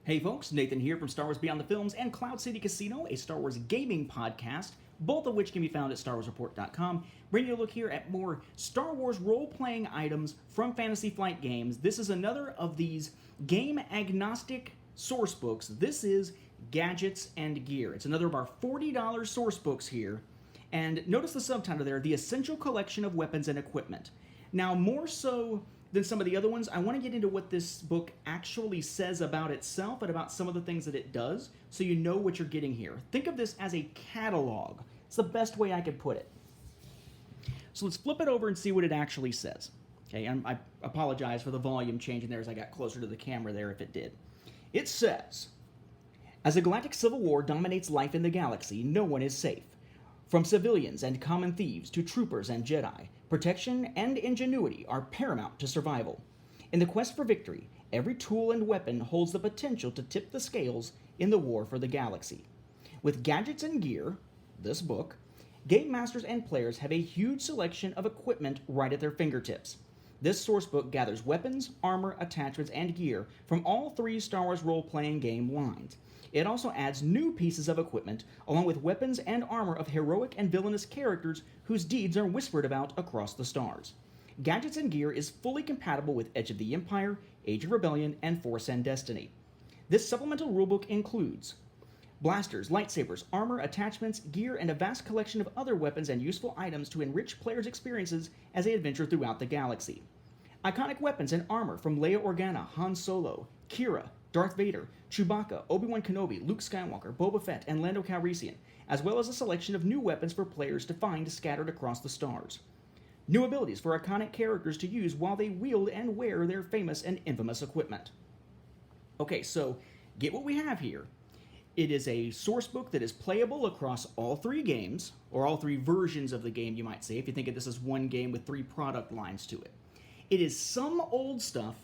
Hey folks, Nathan here from Star Wars Beyond the Films and Cloud City Casino, a Star Wars gaming podcast, both of which can be found at StarWarsReport.com. Bringing you a look here at more Star Wars role-playing items from Fantasy Flight Games. This is another of these game-agnostic source books. This is Gadgets and Gear. It's another of our $40 source books here. And notice the subtitle there, The Essential Collection of Weapons and Equipment. Now, more so than some of the other ones, I want to get into what this book actually says about itself and about some of the things that it does, so you know what you're getting here. Think of this as a catalog. It's the best way I could put it. So let's flip it over and see what it actually says. Okay, I apologize for the volume changing there as I got closer to the camera there if it did. It says, as a galactic civil war dominates life in the galaxy, no one is safe. From civilians and common thieves to troopers and Jedi, protection and ingenuity are paramount to survival. In the quest for victory, every tool and weapon holds the potential to tip the scales in the war for the galaxy. With Gadgets and Gear, this book, game masters and players have a huge selection of equipment right at their fingertips. This sourcebook gathers weapons, armor, attachments, and gear from all three Star Wars role-playing game lines. It also adds new pieces of equipment, along with weapons and armor of heroic and villainous characters whose deeds are whispered about across the stars. Gadgets and Gear is fully compatible with Edge of the Empire, Age of Rebellion, and Force and Destiny. This supplemental rulebook includes blasters, lightsabers, armor, attachments, gear, and a vast collection of other weapons and useful items to enrich players' experiences as they adventure throughout the galaxy. Iconic weapons and armor from Leia Organa, Han Solo, Kira, Darth Vader, Chewbacca, Obi-Wan Kenobi, Luke Skywalker, Boba Fett, and Lando Calrissian, as well as a selection of new weapons for players to find scattered across the stars. New abilities for iconic characters to use while they wield and wear their famous and infamous equipment. Okay, so get what we have here. It is a source book that is playable across all three games, or all three versions of the game, you might say, if you think of this as one game with three product lines to it. It is some old stuff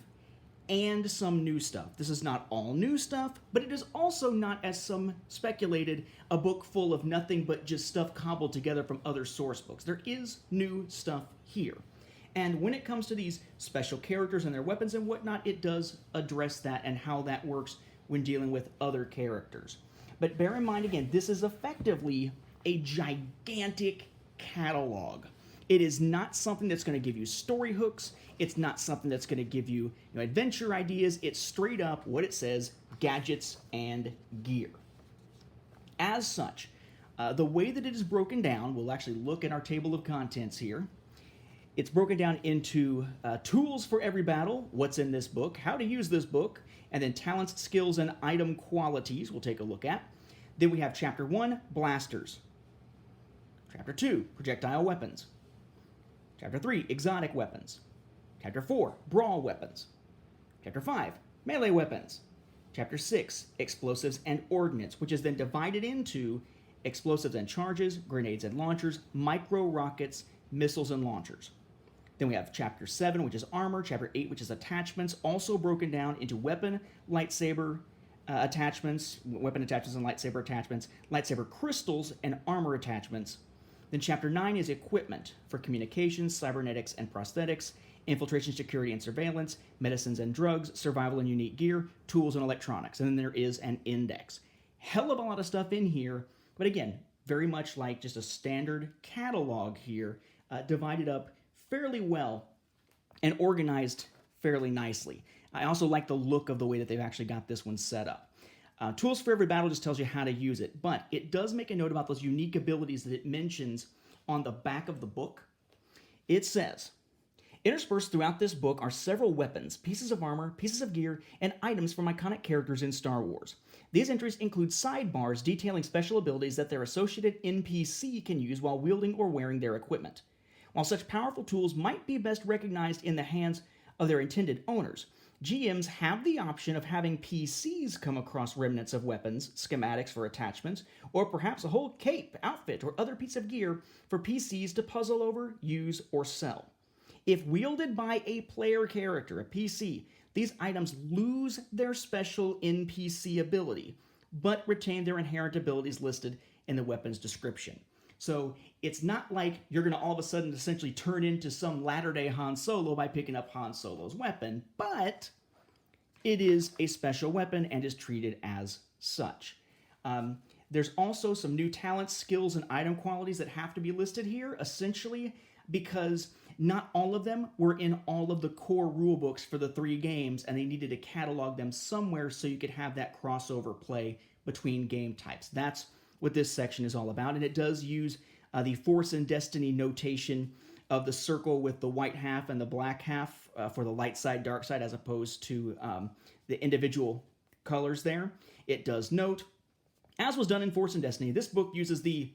and some new stuff. This is not all new stuff, but it is also not, as some speculated, a book full of nothing but just stuff cobbled together from other source books. There is new stuff here. And when it comes to these special characters and their weapons and whatnot, it does address that and how that works when dealing with other characters. But bear in mind, again, this is effectively a gigantic catalog. It is not something that's going to give you story hooks. It's not something that's going to give you, adventure ideas. It's straight up what it says, Gadgets and Gear. As such, the way that it is broken down, we'll actually look at our table of contents here. It's broken down into tools for every battle, what's in this book, how to use this book, and then talents, skills, and item qualities we'll take a look at. Then we have Chapter 1, Blasters. Chapter 2, Projectile Weapons. Chapter 3, Exotic Weapons. Chapter 4, Brawl Weapons. Chapter 5, Melee Weapons. Chapter 6, Explosives and Ordnance, which is then divided into Explosives and Charges, Grenades and Launchers, Micro Rockets, Missiles and Launchers. Then we have Chapter 7, which is Armor. Chapter 8, which is Attachments, also broken down into Weapon, Lightsaber attachments, Weapon attachments and Lightsaber attachments, Lightsaber Crystals, and Armor attachments. Then Chapter 9 is Equipment for Communications, Cybernetics and Prosthetics, Infiltration, Security and Surveillance, Medicines and Drugs, Survival and Unique Gear, Tools and Electronics. And then there is an index. Hell of a lot of stuff in here, but again, very much like just a standard catalog here, divided up fairly well and organized fairly nicely. I also like the look of the way that they've actually got this one set up. Tools for every battle just tells you how to use it, but it does make a note about those unique abilities that it mentions on the back of the book. It says, interspersed throughout this book are several weapons, pieces of armor, pieces of gear, and items from iconic characters in Star Wars. These entries include sidebars detailing special abilities that their associated NPC can use while wielding or wearing their equipment. While such powerful tools might be best recognized in the hands of their intended owners, GMs have the option of having PCs come across remnants of weapons, schematics for attachments, or perhaps a whole cape, outfit, or other piece of gear for PCs to puzzle over, use, or sell. If wielded by a player character, a PC, these items lose their special NPC ability, but retain their inherent abilities listed in the weapon's description. So it's not like you're going to all of a sudden essentially turn into some latter-day Han Solo by picking up Han Solo's weapon, but it is a special weapon and is treated as such. There's also some new talents, skills, and item qualities that have to be listed here, essentially because not all of them were in all of the core rulebooks for the 3 games, and they needed to catalog them somewhere so you could have that crossover play between game types. That's what this section is all about, and it does use the Force and Destiny notation of the circle with the white half and the black half for the light side, dark side, as opposed to the individual colors there. It does note, as was done in Force and Destiny, this book uses the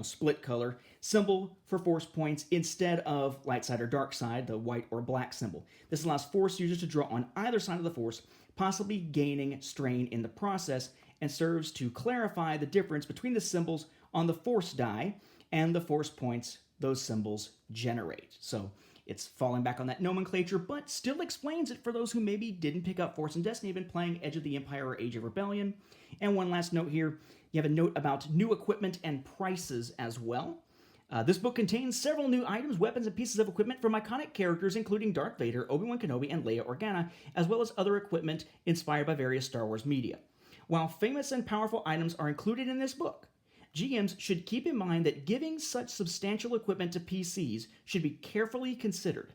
split color symbol for force points instead of light side or dark side, the white or black symbol. This allows force users to draw on either side of the force, possibly gaining strain in the process, and serves to clarify the difference between the symbols on the force die and the force points those symbols generate. So it's falling back on that nomenclature, but still explains it for those who maybe didn't pick up Force and Destiny, have been playing Edge of the Empire or Age of Rebellion. And one last note here, you have a note about new equipment and prices as well. This book contains several new items, weapons, and pieces of equipment from iconic characters including Darth Vader, Obi-Wan Kenobi, and Leia Organa, as well as other equipment inspired by various Star Wars media. While famous and powerful items are included in this book, GMs should keep in mind that giving such substantial equipment to PCs should be carefully considered.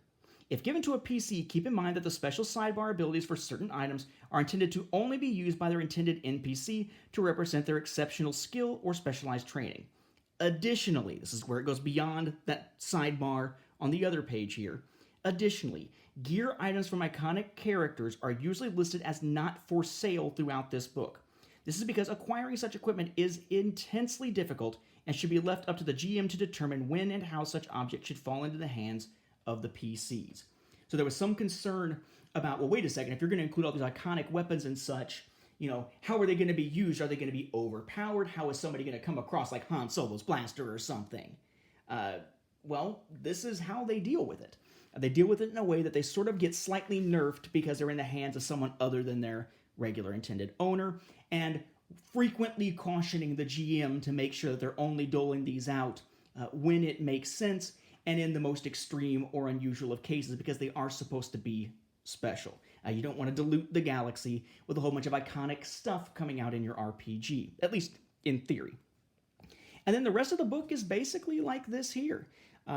If given to a PC, keep in mind that the special sidebar abilities for certain items are intended to only be used by their intended NPC to represent their exceptional skill or specialized training. Additionally, this is where it goes beyond that sidebar on the other page here. Additionally, gear items from iconic characters are usually listed as not for sale throughout this book. This is because acquiring such equipment is intensely difficult and should be left up to the GM to determine when and how such objects should fall into the hands of the PCs. So there was some concern about, well, wait a second, if you're going to include all these iconic weapons and such, how are they going to be used? Are they going to be overpowered? How is somebody going to come across like Han Solo's blaster or something? Well, this is how they deal with it. They deal with it in a way that they sort of get slightly nerfed because they're in the hands of someone other than their regular intended owner, and frequently cautioning the GM to make sure that they're only doling these out when it makes sense and in the most extreme or unusual of cases, because they are supposed to be special. You don't want to dilute the galaxy with a whole bunch of iconic stuff coming out in your RPG, at least in theory. And then the rest of the book is basically like this here.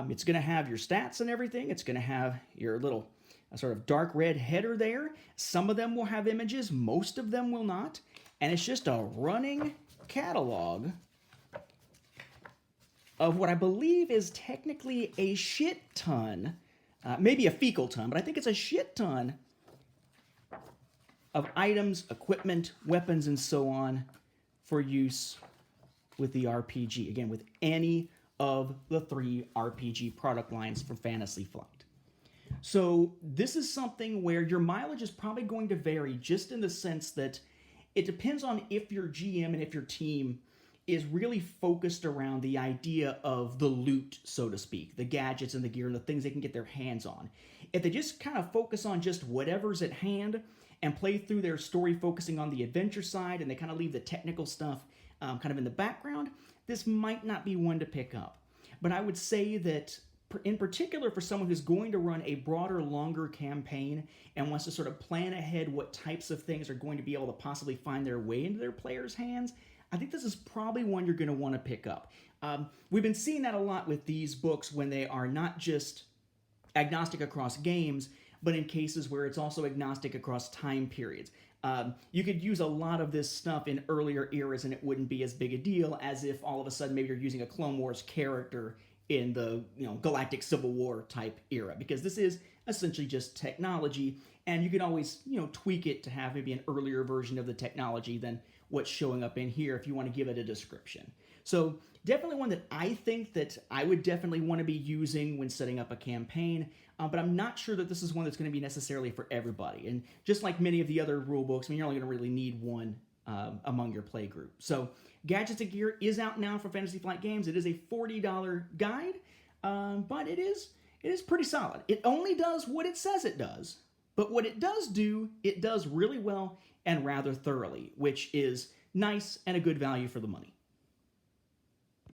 It's going to have your stats and everything. It's going to have your little sort of dark red header there. Some of them will have images, most of them will not. And it's just a running catalog of what I believe is technically a shit ton, maybe a fecal ton, but I think it's a shit ton of items, equipment, weapons, and so on for use with the RPG. Again, with any of the 3 RPG product lines from Fantasy Flight. So this is something where your mileage is probably going to vary, just in the sense that it depends on if your GM and if your team is really focused around the idea of the loot, so to speak, the gadgets and the gear and the things they can get their hands on. If they just kind of focus on just whatever's at hand and play through their story focusing on the adventure side, and they kind of leave the technical stuff kind of in the background, this might not be one to pick up. But I would say that in particular for someone who's going to run a broader, longer campaign and wants to sort of plan ahead what types of things are going to be able to possibly find their way into their players' hands, I think this is probably one you're going to want to pick up. We've been seeing that a lot with these books when they are not just agnostic across games, but in cases where it's also agnostic across time periods. You could use a lot of this stuff in earlier eras and it wouldn't be as big a deal as if all of a sudden maybe you're using a Clone Wars character in the Galactic Civil War type era, because this is essentially just technology, and you can always tweak it to have maybe an earlier version of the technology than what's showing up in here if you want to give it a description. So definitely one that I think that I would definitely want to be using when setting up a campaign, but I'm not sure that this is one that's going to be necessarily for everybody. And just like many of the other rule books, you're only going to really need one among your play group. So Gadgets and Gear is out now for Fantasy Flight Games. It is a $40 guide, but it is pretty solid. It only does what it says it does, but what it does do, it does really well and rather thoroughly, which is nice and a good value for the money.